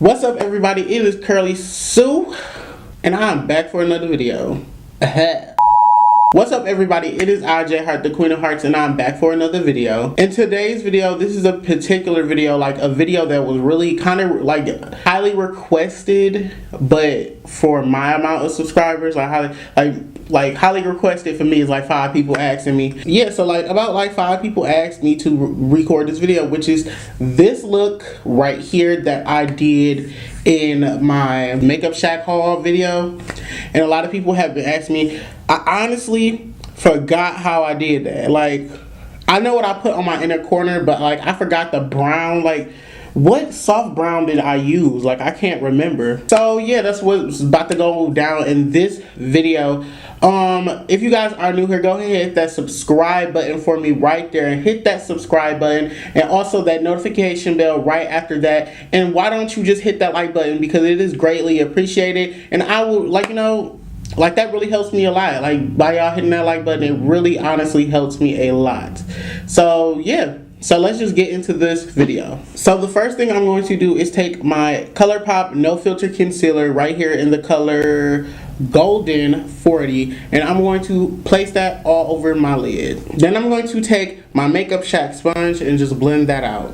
What's up, everybody? It is Curly Sue, and I'm back for another video. What's up, everybody? It is IJ Heart, the Queen of Hearts, and I'm back for another video. In today's video, this is a particular video, like a video that was really kind of like highly requested, but for my amount of subscribers, like highly requested for me is like 5 people asking me. Yeah, so like about like 5 people asked me to record this video, which is this look right here that I did in my Makeup Shack haul video. And a lot of people have been asking me. I honestly forgot how I did that. Like, I know what I put on my inner corner, but like I forgot the brown. Like, what soft brown did I use? Like, I can't remember. So yeah, that's what's about to go down in this video. If you guys are new here, go ahead and hit that subscribe button for me right there, and hit that subscribe button and also that notification bell right after that. And why don't you just hit that like button, because it is greatly appreciated, and I will, like, you know, like that really helps me a lot. Like, by y'all hitting that like button, it really honestly helps me a lot. So yeah, so let's just get into this video. So the first thing I'm going to do is take my ColourPop No Filter Concealer right here in the color Golden 40, and I'm going to place that all over my lid. Then I'm going to take my Makeup Shack sponge and just blend that out.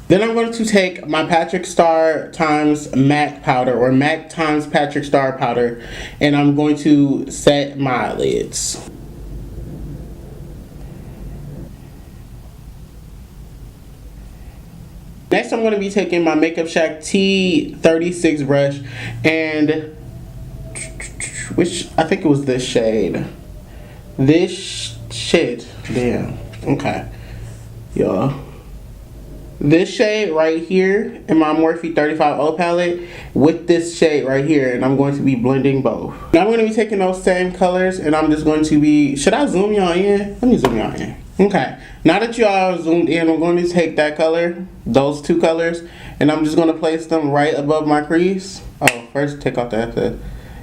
Then I'm going to take my Patrick Star times MAC powder, or MAC times Patrick Star powder, and I'm going to set my eyelids. Next, I'm going to be taking my Makeup Shack T36 brush, and which I think it was this shade. This shade, damn, okay, y'all. This shade right here in my Morphe 35O palette with this shade right here, and I'm going to be blending both. Now I'm going to be taking those same colors, and I'm just going to be, should I zoom y'all in? Let me zoom y'all in. Okay, now that y'all zoomed in, I'm going to take that color, those 2 colors, and I'm just going to place them right above my crease. Oh, first take off the excess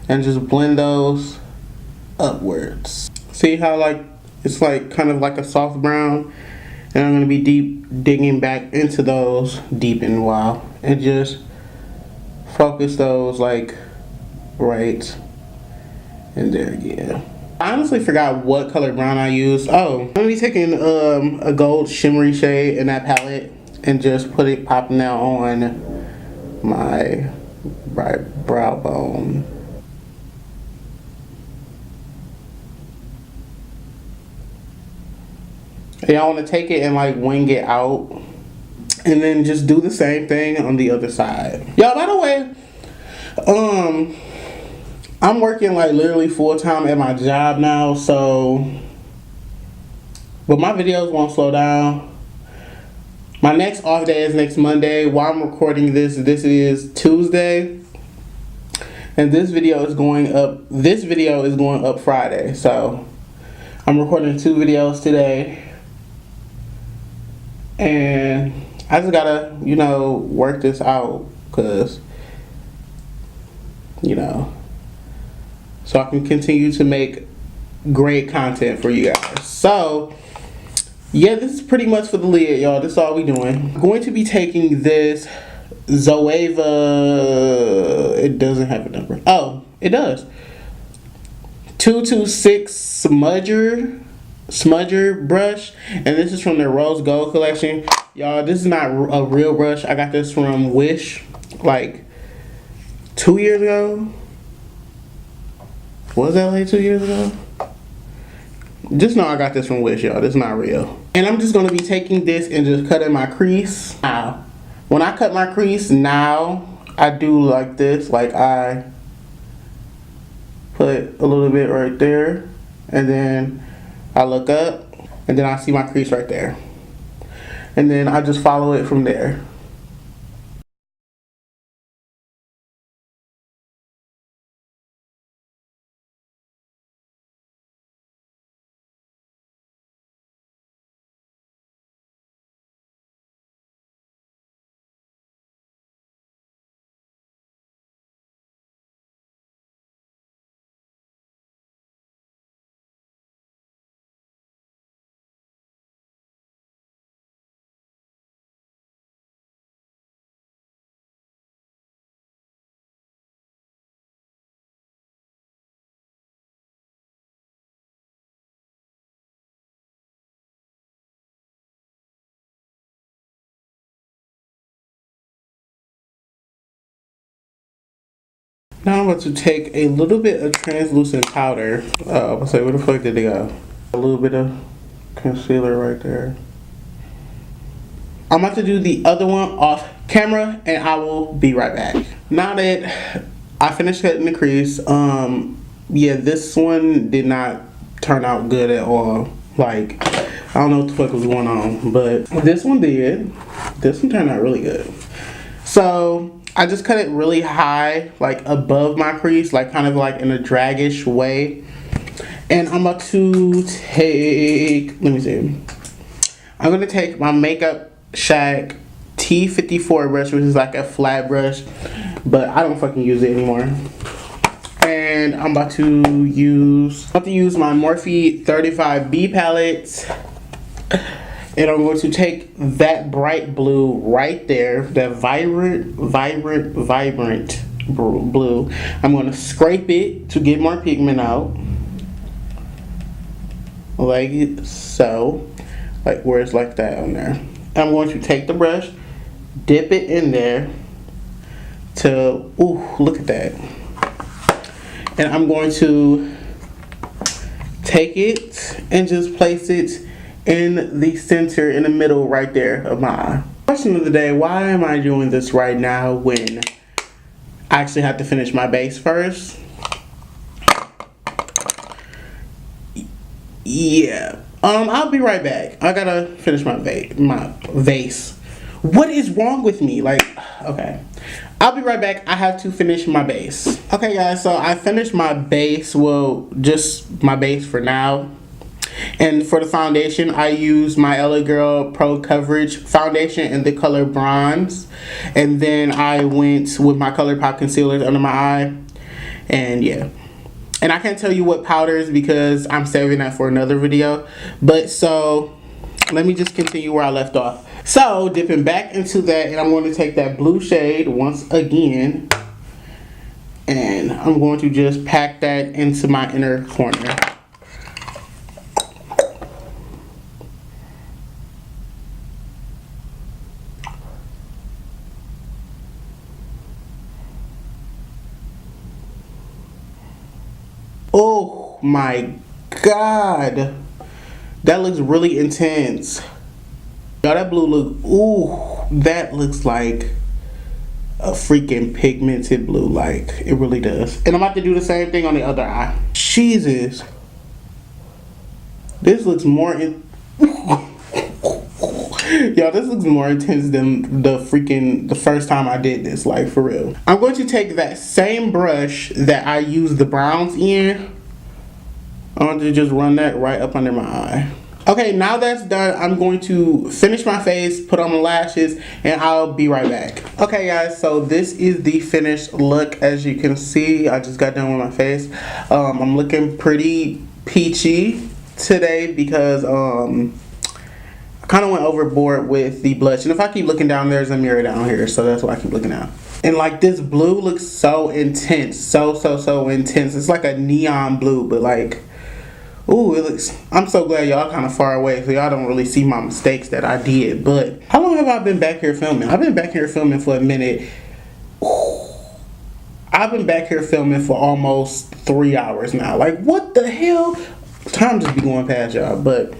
and just blend those upwards. See how like it's like kind of like a soft brown? And I'm going to be deep digging back into those deep and while, and just focus those like right in there again. I honestly forgot what color brown I used. Oh, I'm going to be taking a gold shimmery shade in that palette and just popping that on my brow bone. Y'all want to take it and like wing it out, and then just do the same thing on the other side. Y'all, by the way, I'm working like literally full-time at my job now, so but my videos won't slow down. My next off day is next Monday. While I'm recording this is Tuesday, and this video is going up Friday. So I'm recording 2 videos today. And I just gotta, you know, work this out, because, you know, so I can continue to make great content for you guys. So yeah, this is pretty much for the lid, y'all. This is all we doing. I'm going to be taking this Zoeva, it doesn't have a number. Oh, it does. 226 smudger brush, and this is from their Rose Gold collection. Y'all, this is not a real brush. I got this from Wish like 2 years ago. Was that like 2 years ago? Just know I got this from Wish, y'all. This is not real. And I'm just going to be taking this and just cutting my crease. Now, when I cut my crease now, I do like this. Like, I put a little bit right there, and then I look up, and then I see my crease right there, and then I just follow it from there. Now I'm about to take a little bit of translucent powder. I'll say, where the fuck did it go? A little bit of concealer right there. I'm about to do the other one off camera and I will be right back. Now that I finished cutting the crease, yeah, this one did not turn out good at all. Like, I don't know what the fuck was going on, but this one did. This one turned out really good. So I just cut it really high, like above my crease, like kind of like in a draggish way. And I'm about to take, let me see. I'm gonna take my Makeup Shack T54 brush, which is like a flat brush, but I don't fucking use it anymore. And I'm about to use my Morphe 35B palette. And I'm going to take that bright blue right there, that vibrant blue. I'm going to scrape it to get more pigment out. Like so. Like where it's like that on there. I'm going to take the brush, dip it in there to, ooh, look at that. And I'm going to take it and just place it in the center, in the middle right there of my eye. Question of the day, why am I doing this right now when I actually have to finish my base first? Yeah. I'll be right back. I gotta finish my vase. What is wrong with me? Like, okay. I'll be right back. I have to finish my base. Okay, guys, so I finished my base. Well, just my base for now. And for the foundation, I used my LA Girl Pro Coverage foundation in the color bronze. And then I went with my ColourPop concealer under my eye. And yeah. And I can't tell you what powders because I'm saving that for another video. But so, let me just continue where I left off. So, dipping back into that, and I'm going to take that blue shade once again. And I'm going to just pack that into my inner corner. Oh my god, that looks really intense. Y'all, that blue look, ooh, that looks like a freaking pigmented blue, like it really does. And I'm about to do the same thing on the other eye. Jesus, this looks more y'all, this looks more intense than the first time I did this, like for real. I'm going to take that same brush that I used the browns in. I'm going to just run that right up under my eye. Okay, now that's done, I'm going to finish my face, put on my lashes, and I'll be right back. Okay guys, so this is the finished look. As you can see, I just got done with my face. I'm looking pretty peachy today because I kind of went overboard with the blush. And if I keep looking down, there's a mirror down here, so that's why I keep looking out. And like this blue looks so intense, so intense. It's like a neon blue, but like, ooh, it looks, I'm so glad y'all kind of far away so y'all don't really see my mistakes that I did. But how long have I been back here filming? I've been back here filming for a minute. Ooh, I've been back here filming for almost 3 hours now. Like, what the hell? Time just be going past y'all. But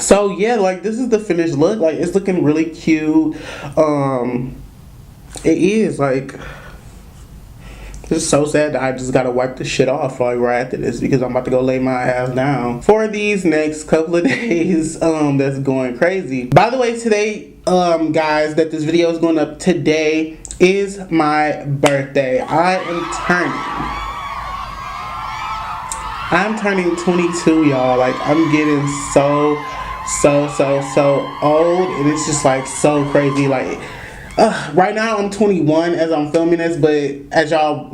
so yeah, like this is the finished look. Like it's looking really cute. It is like, it's so sad that I just gotta wipe the shit off like right after this because I'm about to go lay my ass down for these next couple of days. That's going crazy. By the way, today, guys, that this video is going up today is my birthday. I'm turning 22, y'all. Like I'm getting so old, and it's just like so crazy. Like right now I'm 21 as I'm filming this, but as y'all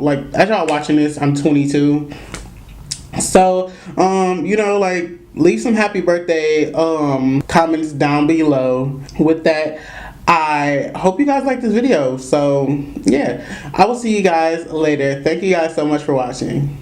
watching this, I'm 22. So you know, like leave some happy birthday comments down below. With that, I hope you guys like this video. So yeah, I will see you guys later. Thank you guys so much for watching.